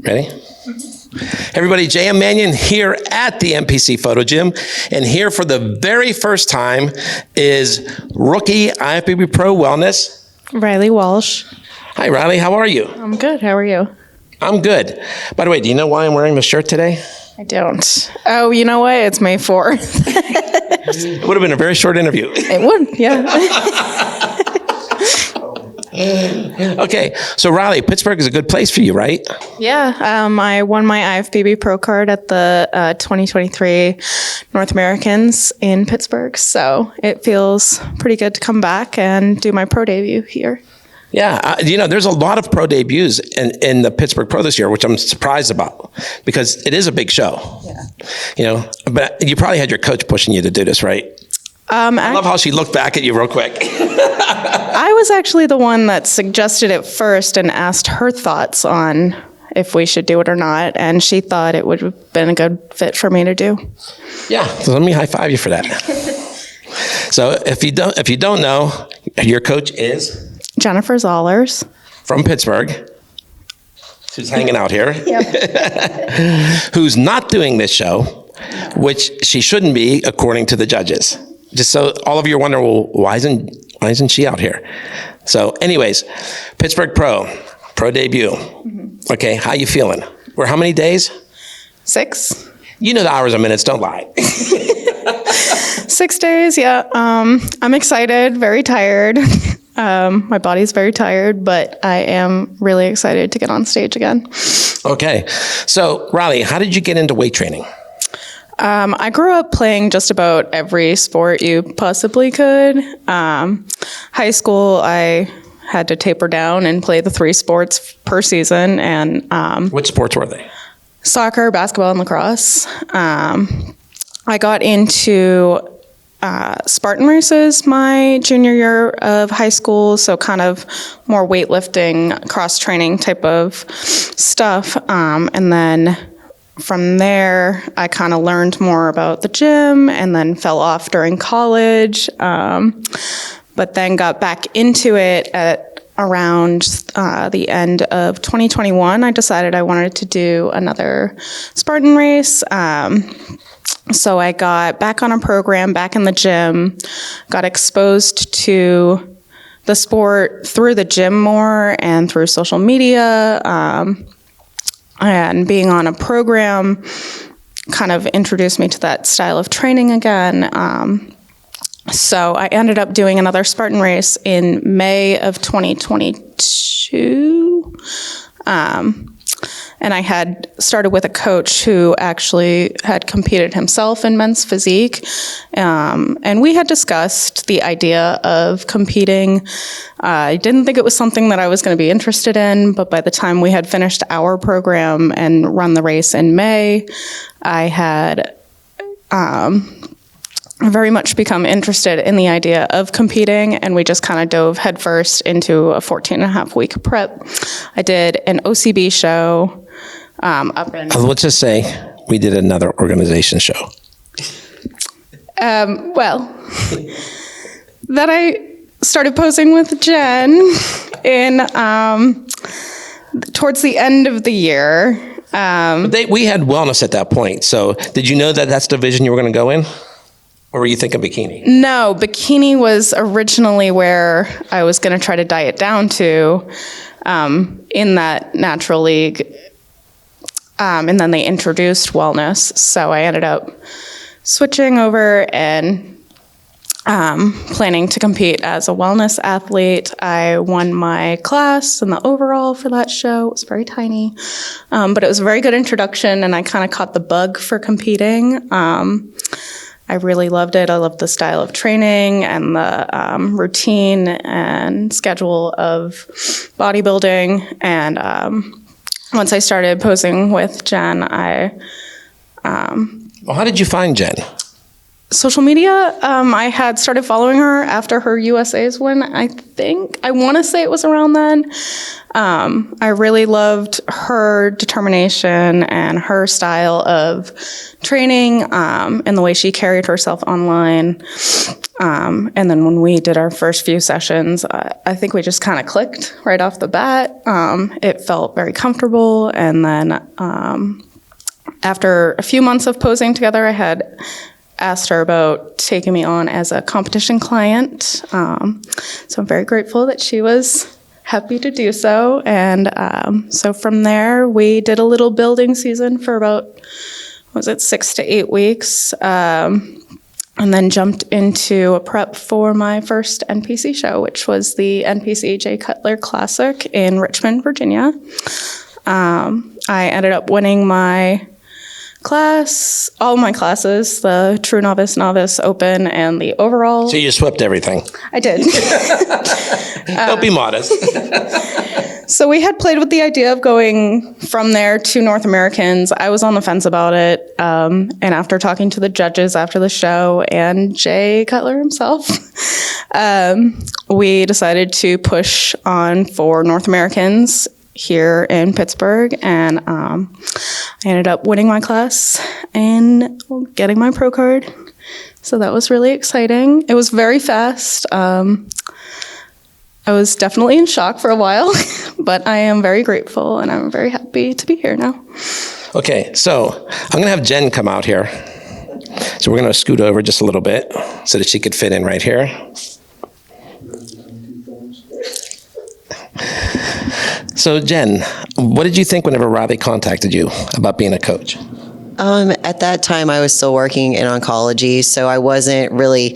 Ready? Everybody, J.M. Manion here at the MPC Photo Gym, and here for the very first time is rookie IFBB Pro Wellness, Riley Walsh. Hi, Riley. How are you? I'm good. How are you? I'm good. By the way, do you know why I'm wearing the shirt today? I don't. Oh, you know what? It's May 4th. It would have been a very short interview. It would, yeah. Okay, so Riley, Pittsburgh is a good place for you, right? Yeah, I won my IFBB Pro card at the 2023 North Americans in Pittsburgh, so it feels pretty good to come back and do my pro debut here. Yeah, there's a lot of pro debuts in the Pittsburgh Pro this year, which I'm surprised about because it is a big show. Yeah. But you probably had your coach pushing you to do this, right? I love how she looked back at you real quick. I was actually the one that suggested it first and asked her thoughts on if we should do it or not, and she thought it would have been a good fit for me to do. Yeah, so let me high five you for that. So if you don't know, your coach is Jennifer Zollars from Pittsburgh, who's hanging out here, who's not doing this show, which she shouldn't be according to the judges. Just so all of you are wondering, well, why isn't she out here? So anyways, Pittsburgh Pro debut. Mm-hmm. Okay, how you feeling? We're how many days? 6. You know the hours and minutes, don't lie. 6 days, yeah. I'm excited, very tired. My body's very tired, but I am really excited to get on stage again. Okay, so Riley, how did you get into weight training? I grew up playing just about every sport you possibly could. High school, I had to taper down and play the 3 sports per season. And which sports were they? Soccer, basketball, and lacrosse. I got into Spartan races my junior year of high school, so kind of more weightlifting, cross-training type of stuff. And then from there, I kind of learned more about the gym and then fell off during college, but then got back into it at around the end of 2021. I decided I wanted to do another Spartan race. So I got back on a program, back in the gym, got exposed to the sport through the gym more and through social media. And being on a program kind of introduced me to that style of training again. So I ended up doing another Spartan race in May of 2022. And I had started with a coach who actually had competed himself in men's physique. And we had discussed the idea of competing. I didn't think it was something that I was going to be interested in, but by the time we had finished our program and run the race in May, I had very much become interested in the idea of competing, and we just kind of dove headfirst into a 14-and-a-half-week prep. I did an OCB show up in... Let's just say we did another organization show. Well, then I started posing with Jen in towards the end of the year. We had wellness at that point, so did you know that that's the division you were going to go in? Or were you thinking bikini? No, bikini was originally where I was going to try to diet down to in that natural league. And then they introduced wellness. So I ended up switching over and planning to compete as a wellness athlete. I won my class in the overall for that show. It was very tiny. But it was a very good introduction, and I kind of caught the bug for competing. I really loved it. I loved the style of training and the routine and schedule of bodybuilding. And once I started posing with Jen, Well, how did you find Jen? social media, I had started following her after her USA's win. I want to say it was around then. I really loved her determination and her style of training, and the way she carried herself online. And then when we did our first few sessions, I think we just kind of clicked right off the bat. It felt very comfortable. And then after a few months of posing together, I had asked her about taking me on as a competition client. So I'm very grateful that she was happy to do so. And so from there, we did a little building season for about, 6 to 8 weeks. And then jumped into a prep for my first NPC show, which was the NPC Jay Cutler Classic in Richmond, Virginia. I ended up winning my class, all my classes, the True Novice, Novice, Open, and the overall. So you swept everything. I did. Don't be modest. So we had played with the idea of going from there to North Americans. I was on the fence about it. And after talking to the judges after the show and Jay Cutler himself, we decided to push on for North Americans here in Pittsburgh. And I ended up winning my class and getting my pro card. So that was really exciting. It was very fast. I was definitely in shock for a while, but I am very grateful and I'm very happy to be here now. Okay, so I'm going to have Jen come out here. So we're going to scoot over just a little bit so that she could fit in right here. So Jen, what did you think whenever Riley contacted you about being a coach? At that time, I was still working in oncology, so I wasn't really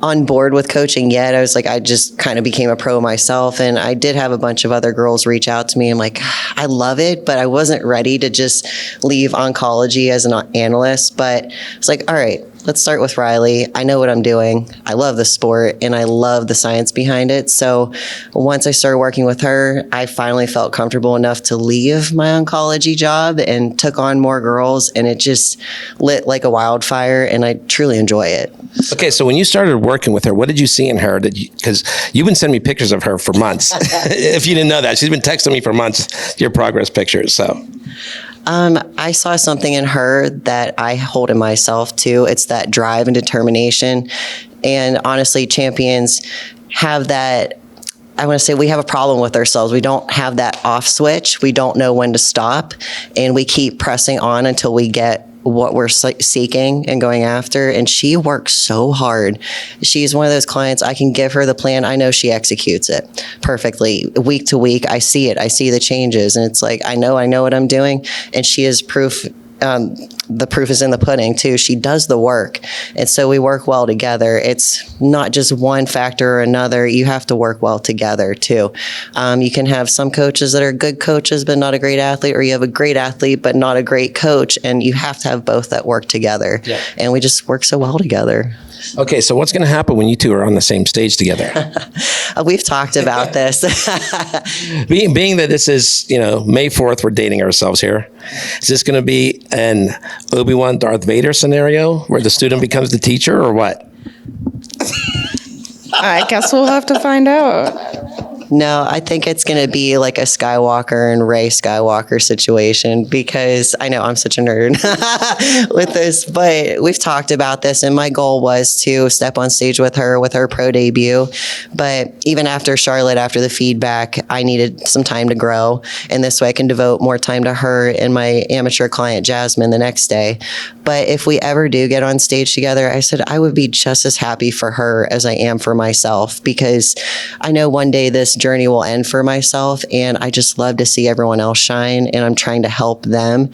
on board with coaching yet. I just kind of became a pro myself, and I did have a bunch of other girls reach out to me. I'm like, I love it, but I wasn't ready to just leave oncology as an analyst. But it's like, all right, let's start with Riley. I know what I'm doing. I love the sport and I love the science behind it. So once I started working with her, I finally felt comfortable enough to leave my oncology job and took on more girls, and it just lit like a wildfire, and I truly enjoy it. Okay, so when you started working with her, what did you see in her? Because you've been sending me pictures of her for months. If you didn't know that, she's been texting me for months, your progress pictures, so. I saw something in her that I hold in myself too. It's that drive and determination. And honestly, champions have that. I want to say we have a problem with ourselves. We don't have that off switch. We don't know when to stop, and we keep pressing on until we get what we're seeking and going after. And she works so hard. She's one of those clients, I can give her the plan. I know she executes it perfectly. Week to week, I see it. I see the changes. And it's like, I know what I'm doing. And she is proof. The proof is in the pudding too. She does the work. And so we work well together. It's not just one factor or another. You have to work well together too. You can have some coaches that are good coaches, but not a great athlete, or you have a great athlete, but not a great coach. And you have to have both that work together. Yeah. And we just work so well together. Okay, so what's going to happen when you two are on the same stage together? We've talked about this. Being that this is, May 4th, we're dating ourselves here. Is this going to be an Obi-Wan Darth Vader scenario where the student becomes the teacher, or what? I guess we'll have to find out. No, I think it's going to be like a Skywalker and Rey Skywalker situation, because I know I'm such a nerd with this, but we've talked about this, and my goal was to step on stage with her pro debut. But even after Charlotte, after the feedback, I needed some time to grow, and this way I can devote more time to her and my amateur client Jasmine the next day. But if we ever do get on stage together, I said I would be just as happy for her as I am for myself, because I know one day this journey will end for myself, and I just love to see everyone else shine, and I'm trying to help them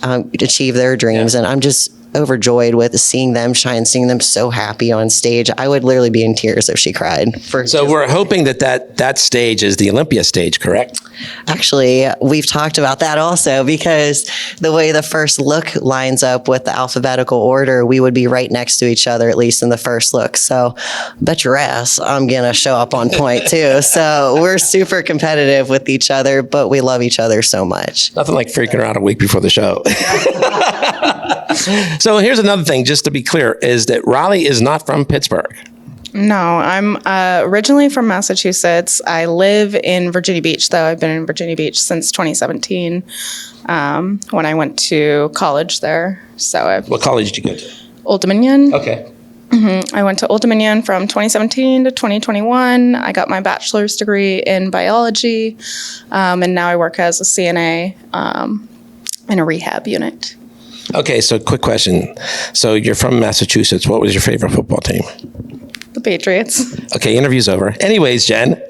achieve their dreams. Yeah. And I'm just overjoyed with seeing them shine, seeing them so happy on stage. I would literally be in tears if she cried. So we're hoping that stage is the Olympia stage, correct? Actually, we've talked about that also, because the way the first look lines up with the alphabetical order, we would be right next to each other, at least in the first look. So bet your ass I'm going to show up on point too. So we're super competitive with each other, but we love each other so much. Nothing like freaking around a week before the show. So here's another thing, just to be clear, is that Raleigh is not from Pittsburgh. No, I'm originally from Massachusetts. I live in Virginia Beach, though. I've been in Virginia Beach since 2017 when I went to college there. So What college did you go to? Old Dominion. Okay. I went to Old Dominion from 2017 to 2021. I got my bachelor's degree in biology, and now I work as a CNA in a rehab unit. Okay, so quick question. So you're from Massachusetts. What was your favorite football team? The Patriots. Okay, interview's over. Anyways, Jen,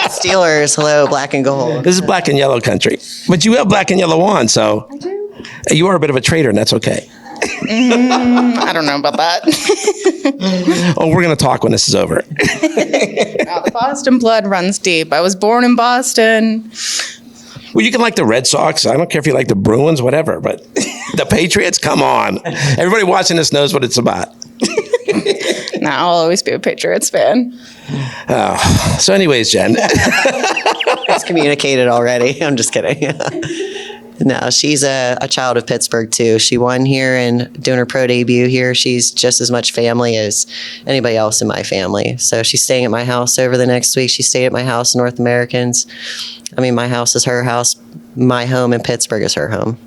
Steelers, hello, black and gold. this is black and yellow country. But you have black and yellow on, so I do. you are a bit of a traitor, and that's okay. I don't know about that. Oh, we're going to talk when this is over. The Boston blood runs deep. I was born in Boston. Well, you can like the Red Sox. I don't care if you like the Bruins, whatever. But the Patriots, come on. Everybody watching this knows what it's about. Nah, I'll always be a Patriots fan. So anyways, Jen. It's communicated already. I'm just kidding. No, she's a child of Pittsburgh, too. She won here and doing her pro debut here. She's just as much family as anybody else in my family. So she's staying at my house over the next week. She stayed at my house, North Americans. I mean, my house is her house. My home in Pittsburgh is her home.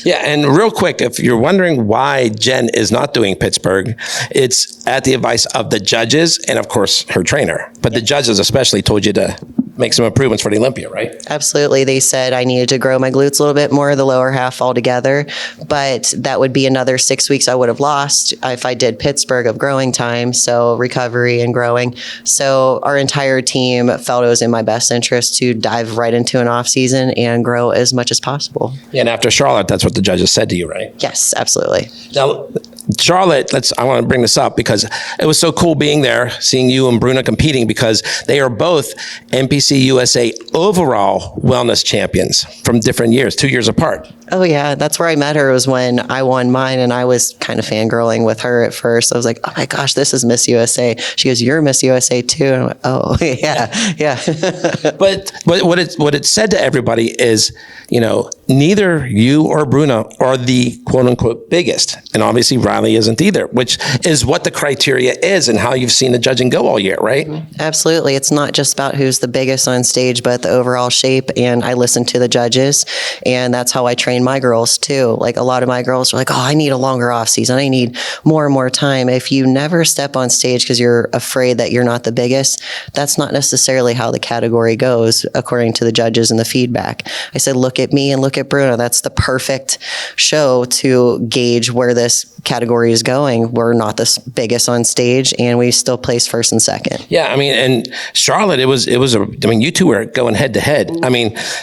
Yeah, and real quick, if you're wondering why Jen is not doing Pittsburgh, it's at the advice of the judges and, of course, her trainer. But the judges especially told you to make some improvements for the Olympia, right? Absolutely. They said I needed to grow my glutes a little bit more, the lower half altogether. But that would be another 6 weeks I would have lost if I did Pittsburgh of growing time, so recovery and growing. So our entire team felt it was in my best interest to dive right into an off season and grow as much as possible. Yeah, and after Charlotte, that's what the judges said to you, right? Yes, absolutely. Now, Charlotte, I want to bring this up because it was so cool being there, seeing you and Bruna competing, because they are both NPC USA overall wellness champions from different years, 2 years apart. Oh, yeah. That's where I met her, was when I won mine, and I was kind of fangirling with her at first. I was like, oh my gosh, this is Miss USA. She goes, you're Miss USA too. And I went, oh, yeah. But what it said to everybody is, neither you or Bruna are the quote unquote biggest. And obviously Riley isn't either, which is what the criteria is and how you've seen the judging go all year, right? Absolutely. It's not just about who's the biggest on stage, but the overall shape. And I listen to the judges, and that's how I train my girls too. Like, a lot of my girls are like, oh, I need a longer off season. I need more and more time. If you never step on stage because you're afraid that you're not the biggest, that's not necessarily how the category goes, according to the judges and the feedback. I said, look at me and look at Bruno. That's the perfect show to gauge where this category is going. We're not the biggest on stage, and we still place first and second. Yeah, and Charlotte, you two were going head to head.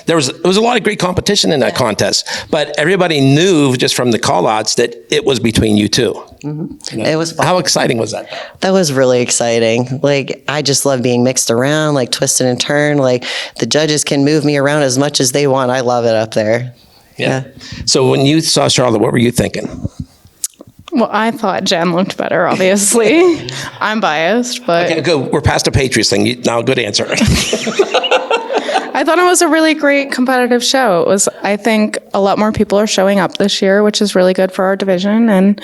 There was a lot of great competition in that contest, but everybody knew just from the call-outs that it was between you two. Mm-hmm. It was fun. How exciting was that? That was really exciting. Like, I just love being mixed around, like twisted and turned. Like, the judges can move me around as much as they want. I love it up there. Yeah. So when you saw Charlotte, what were you thinking? Well, I thought Jen looked better, obviously. I'm biased, but Okay, good. We're past the Patriots thing. Now, good answer. I thought it was a really great competitive show. I think a lot more people are showing up this year, which is really good for our division, and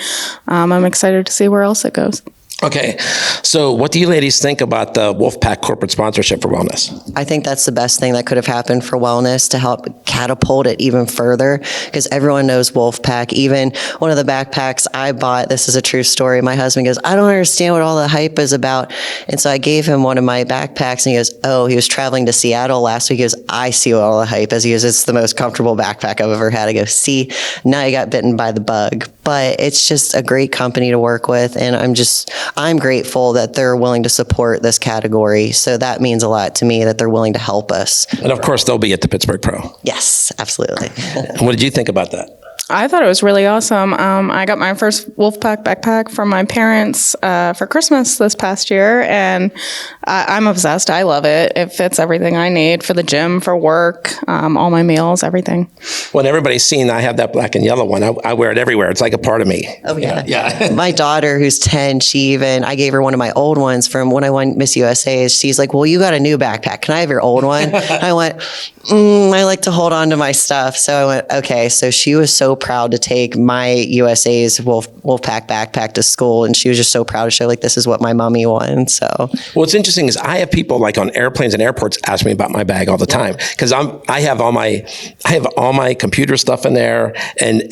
I'm excited to see where else it goes. Okay, so what do you ladies think about the Wolfpack corporate sponsorship for wellness? I think that's the best thing that could have happened for wellness, to help catapult it even further, because everyone knows Wolfpack. Even one of the backpacks I bought, this is a true story, my husband goes, I don't understand what all the hype is about. And so I gave him one of my backpacks, and he goes, oh, he was traveling to Seattle last week. He goes, I see what all the hype is. He goes, it's the most comfortable backpack I've ever had. I go, see, now you got bitten by the bug. But it's just a great company to work with, and I'm grateful that they're willing to support this category. So that means a lot to me, that they're willing to help us. And of course, they'll be at the Pittsburgh Pro. Yes, absolutely. And what did you think about that? I thought it was really awesome. I got my first Wolfpack backpack from my parents for Christmas this past year, and I'm obsessed. I love it. It fits everything I need for the gym, for work, all my meals, everything. When everybody's seen I have that black and yellow one, I wear it everywhere. It's like a part of me. Oh, yeah. Yeah. My daughter, who's 10, I gave her one of my old ones from when I won Miss USA. She's like, well, you got a new backpack. Can I have your old one? I went, I like to hold on to my stuff. So I went, okay. So she was so proud to take my USA's Wolfpack backpack to school, and she was just so proud to show, like, this is what my mommy won. So what's interesting is I have people like on airplanes and airports ask me about my bag all the time, because I have all my computer stuff in there, and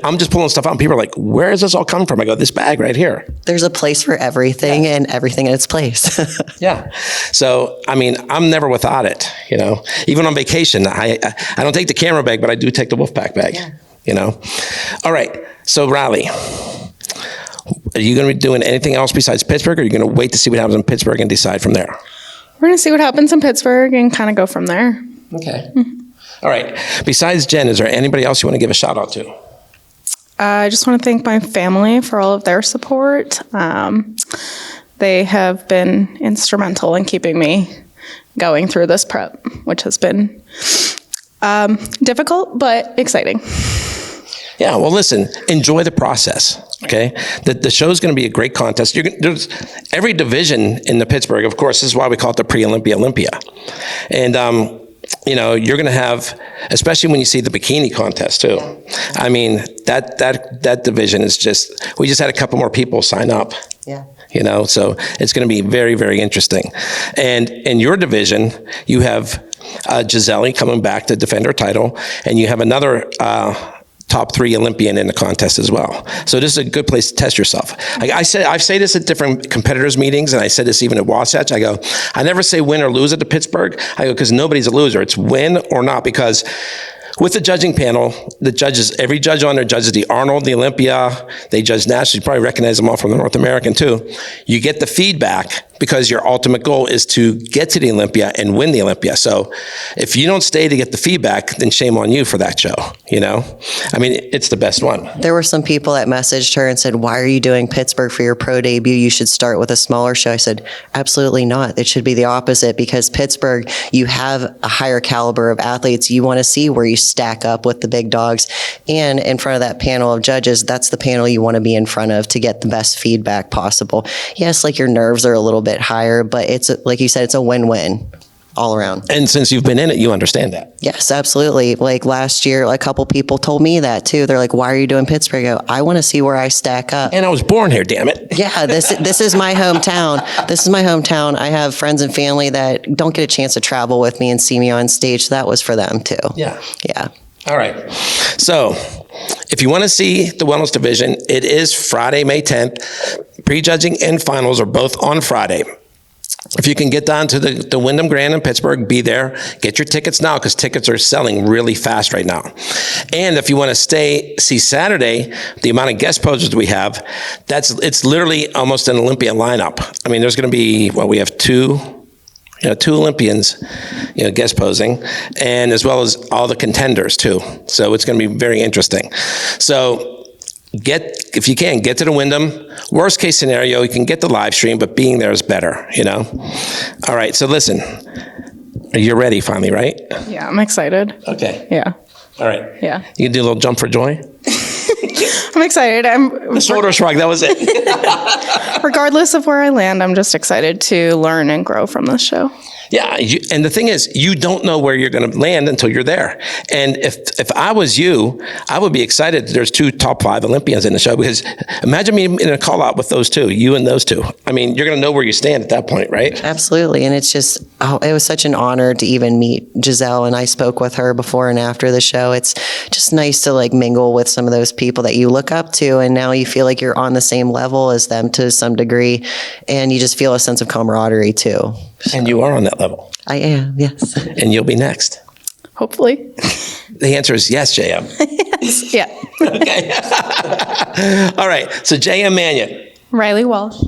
I'm just pulling stuff out, and people are like, where does this all come from? I go, this bag right here. There's a place for everything, and everything in its place. Yeah. So, I mean, I'm never without it, you know. Even on vacation, I don't take the camera bag, but I do take the Wolfpack bag, you know. All right. So, Riley, are you going to be doing anything else besides Pittsburgh, or are you going to wait to see what happens in Pittsburgh and decide from there? We're going to see what happens in Pittsburgh and kind of go from there. Okay. All right. Besides Jen, is there anybody else you want to give a shout out to? I just want to thank my family for all of their support. They have been instrumental in keeping me going through this prep, which has been difficult but exciting. Yeah, well, listen, enjoy the process, okay? The show's going to be a great contest. There's every division in the Pittsburgh, of course, this is why we call it the pre-Olympia Olympia. And, you know, you're going to have, especially when you see the bikini contest, too. I mean, that division is just, we just had a couple more people sign up. Yeah. You know, so it's going to be very, very interesting. And in your division, you have Gisele coming back to defend her title, and you have another top 3 Olympian in the contest as well. So this is a good place to test yourself. Like I say this at different competitors meetings, and I said this even at Wasatch. I go, I never say win or lose at the Pittsburgh. I go, because nobody's a loser. It's win or not, because with the judging panel, the judges, every judge on there judges the Arnold, the Olympia, they judge nationally. You probably recognize them all from the North American too. You get the feedback because your ultimate goal is to get to the Olympia and win the Olympia. So if you don't stay to get the feedback, then shame on you for that show, you know? I mean, it's the best one. There were some people that messaged her and said, why are you doing Pittsburgh for your pro debut? You should start with a smaller show. I said, absolutely not. It should be the opposite, because Pittsburgh, you have a higher caliber of athletes. You want to see where you stack up with the big dogs. And in front of that panel of judges, that's the panel you want to be in front of to get the best feedback possible. Yes, like your nerves are a little bit higher, but it's, like you said, it's a win-win all around. And since you've been in it, you understand that. Yes, absolutely. Like last year, a couple people told me that too. They're like, why are you doing Pittsburgh? I go, I want to see where I stack up. And I was born here, damn it. Yeah, this is my hometown. This is my hometown. I have friends and family that don't get a chance to travel with me and see me on stage. So that was for them too. Yeah. Yeah. All right. So if you want to see the wellness division, it is Friday, May 10th. Prejudging and finals are both on Friday. If you can get down to the Wyndham Grand in Pittsburgh, be there. Get your tickets now, because tickets are selling really fast right now. And if you want to see Saturday, the amount of guest posers we have, it's literally almost an Olympia lineup. I mean, there's going to be, well, we have two Olympians, guest posing, and as well as all the contenders too. So it's going to be very interesting. So if you can, get to the Wyndham. Worst case scenario, you can get the live stream, but being there is better, All right, so listen, you're ready finally, right? Yeah, I'm excited. Okay. Yeah. All right. Yeah. You can do a little jump for joy? I'm excited. The shoulder shrug, that was it. Regardless of where I land, I'm just excited to learn and grow from this show. Yeah, and the thing is, you don't know where you're going to land until you're there. And if I was you, I would be excited that there's 2 top 5 Olympians in the show, because imagine me in a call out with those 2, you and those 2. I mean, you're going to know where you stand at that point, right? Absolutely. And it's just, it was such an honor to even meet Gisele, and I spoke with her before and after the show. It's just nice to mingle with some of those people that you look up to, and now you feel like you're on the same level as them to some degree, and you just feel a sense of camaraderie too. And you are on that level. I am, yes. And you'll be next. Hopefully. The answer is yes, JM. Yes. Yeah. Okay. All right. So JM Manion. Riley Walsh.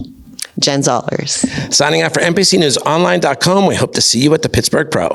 Jen Zollars. Signing out for NBCNewsOnline.com. We hope to see you at the Pittsburgh Pro.